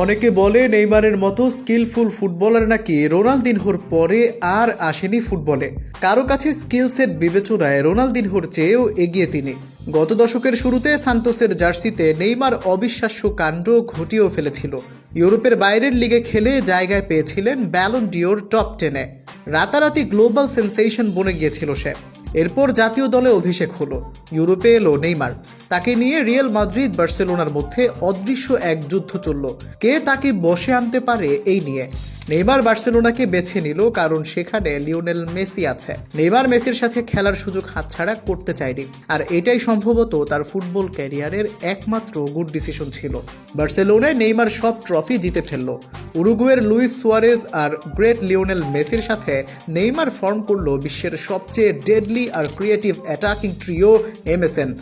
অনেকে বলে নেইমারের মতো স্কিলফুল ফুটবলার নাকি রোনালদিনহোর পরে আর আসেনি ফুটবলে। কারো কাছে স্কিল সেট বিবেচনায় রোনালদিনহোর চেয়েও এগিয়ে তিনি। গত দশকের শুরুতে সান্তোসের জার্সিতে নেইমার অবিশ্বাস্য কাণ্ড ঘটিয়েও ফেলেছিল। ইউরোপের বাইরের লিগে খেলে জায়গায় পেয়েছিলেন ব্যালন ডিওর টপ 10-এ। রাতারাতি গ্লোবাল সেন্সেশন বনে গিয়েছিল সে। এরপর জাতীয় দলে অভিষেক হলো, ইউরোপে এলো নেইমার। তাকে নিয়ে রিয়াল মাদ্রিদ বার্সেলোনার মধ্যে অদৃশ্য এক যুদ্ধ চলল, কে তাকে বসে আনতে পারে এই নিয়ে। নেইমার বার্সেলোনাকে বেছে নিল কারণ সেখানে লিওনেল মেসি আছে। নেইমার মেসির সাথে খেলার সুযোগ হাতছাড়া করতে চায়নি, আর এটাই সম্ভবত তার ফুটবল ক্যারিয়ারের একমাত্র গুড ডিসিশন ছিল। বার্সেলোনায় নেইমার সব ট্রফি জিতে ফেলল। উরুগুয়ের Luis Suarez are great Lionel মেসির সাথে নেইমার ফর্ম করলো বিশ্বের সবচেয়ে ডেডলি আর ক্রিয়েটিভ অ্যাটাকিং ট্রিও এমএসএন।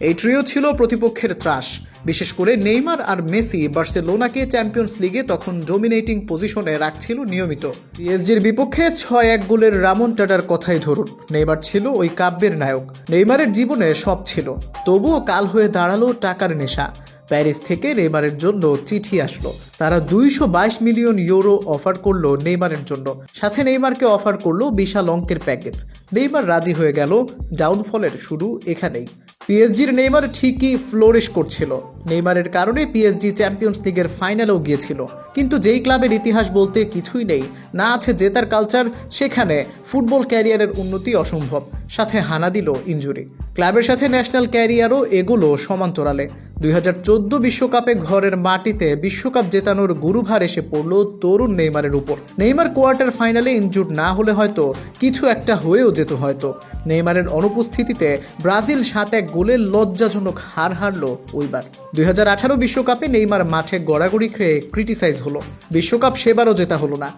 এই ট্রিও ছিল প্রতিপক্ষের ত্রাস। বিশেষ করে নেইমার আর মেসি বার্সেলোনাকে চ্যাম্পিয়ন্স লিগে তখন ডোমিনেটিং পজিশনে রাখছিল নিয়মিত। পিএসজির বিপক্ষে 6-1 গোলের রামনটাডার কথাই ধরুন, নেইমার ছিল ওই কাব্যের নায়ক। নেইমারের জীবনে সব ছিল, তবুও কাল হয়ে দাঁড়ালো টাকার নেশা। প্যারিস থেকে নেইমারের জন্য চিঠি আসলো, তারা 222 মিলিয়ন ইউরো অফার করলো নেইমারের জন্য, সাথে নেইমারকে অফার করলো বিশাল অঙ্কের প্যাকেজ। নেইমার রাজি হয়ে গেল। ডাউনফলের শুরু এখানেই। পিএসজির নেইমার ঠিকই ফ্লোরিশ করছিল। নেইমারের কারণে পিএসজি চ্যাম্পিয়ন্স লিগের ফাইনালেও গিয়েছিল। কিন্তু যেই ক্লাবের ইতিহাস বলতে কিছুই নেই, না আছে জেতার কালচার, সেখানে ফুটবল ক্যারিয়ারের উন্নতি অসম্ভব। সাথে হানা দিল ইনজুরি। ক্লাবের সাথে ন্যাশনাল ক্যারিয়ারও এগুলো সমান্তরালে। 2014 বিশ্বকাপে ঘরের মাটিতে বিশ্বকাপ জেতানোর গুরুভার এসে পড়ল তরুণ নেইমারের উপর। নেইমার কোয়ার্টার ফাইনালে ইনজুর্ড না হলে হয়তো কিছু একটা হয়েও যেত হয়তো। নেইমারের অনুপস্থিতিতে ব্রাজিল 7-1 গোলে লজ্জাজনক হার হারল ওইবার। 2018 বিশ্বকাপে নেইমার মাঠে গড়াগড়ি খেয়ে ক্রিটিসাইজ হলো। বিশ্বকাপ সেবারও জেতা হলো না।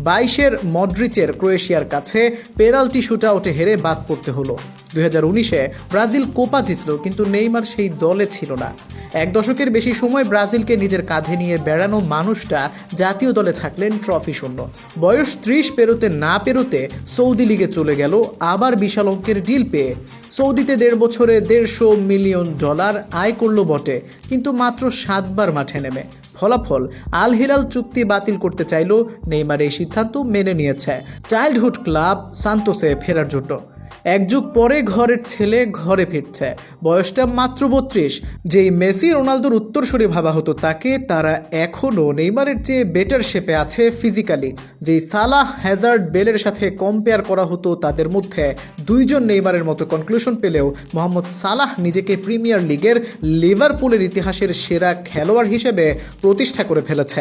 22-এর মডরিচের ক্রোয়েশিয়ার কাছে পেনাল্টি শুটআউটে হেরে বাদ পড়তে হলো। 2019-এ ব্রাজিল কোপা জিতল, কিন্তু নেইমার সেই দলে ছিল না। এক দশকের বেশি সময় ব্রাজিলকে নিজের কাঁধে নিয়ে বেড়ানো মানুষটা জাতীয় দলে থাকলেন ট্রফি শূন্য। বয়স 30 পেরোতে না পেরোতে সৌদি লিগে চলে গেল আবার বিশাল অঙ্কের ডিল পেয়ে। সৌদিতে 1.5 বছরে $150 মিলিয়ন আয় করলো বটে, কিন্তু মাত্র 7 বার মাঠে নেমে। ফলাফল, আল হিলাল চুক্তি বাতিল করতে চাইল। নেইমার এই সিদ্ধান্ত মেনে নিয়েছে চাইল্ডহুড ক্লাব সান্তোসে ফেরার জন্য। এক যুগ পরে ঘরের ছেলে ঘরে ফিরছে। বয়সটা মাত্র 32। যেই মেসি রোনালদোর উত্তরসূরি ভাবা হতো তাকে, তারা এখনও নেইমারের চেয়ে বেটার শেপে আছে ফিজিক্যালি। যেই সালাহ, হ্যাজার্ড, বেলের সাথে কম্পেয়ার করা হতো, তাদের মধ্যে 2 জন নেইমারের মতো কনক্লুশন পেলেও মোহাম্মদ সালাহ নিজেকে প্রিমিয়ার লিগের লিভারপুলের ইতিহাসের সেরা খেলোয়াড় হিসেবে প্রতিষ্ঠা করে ফেলেছে।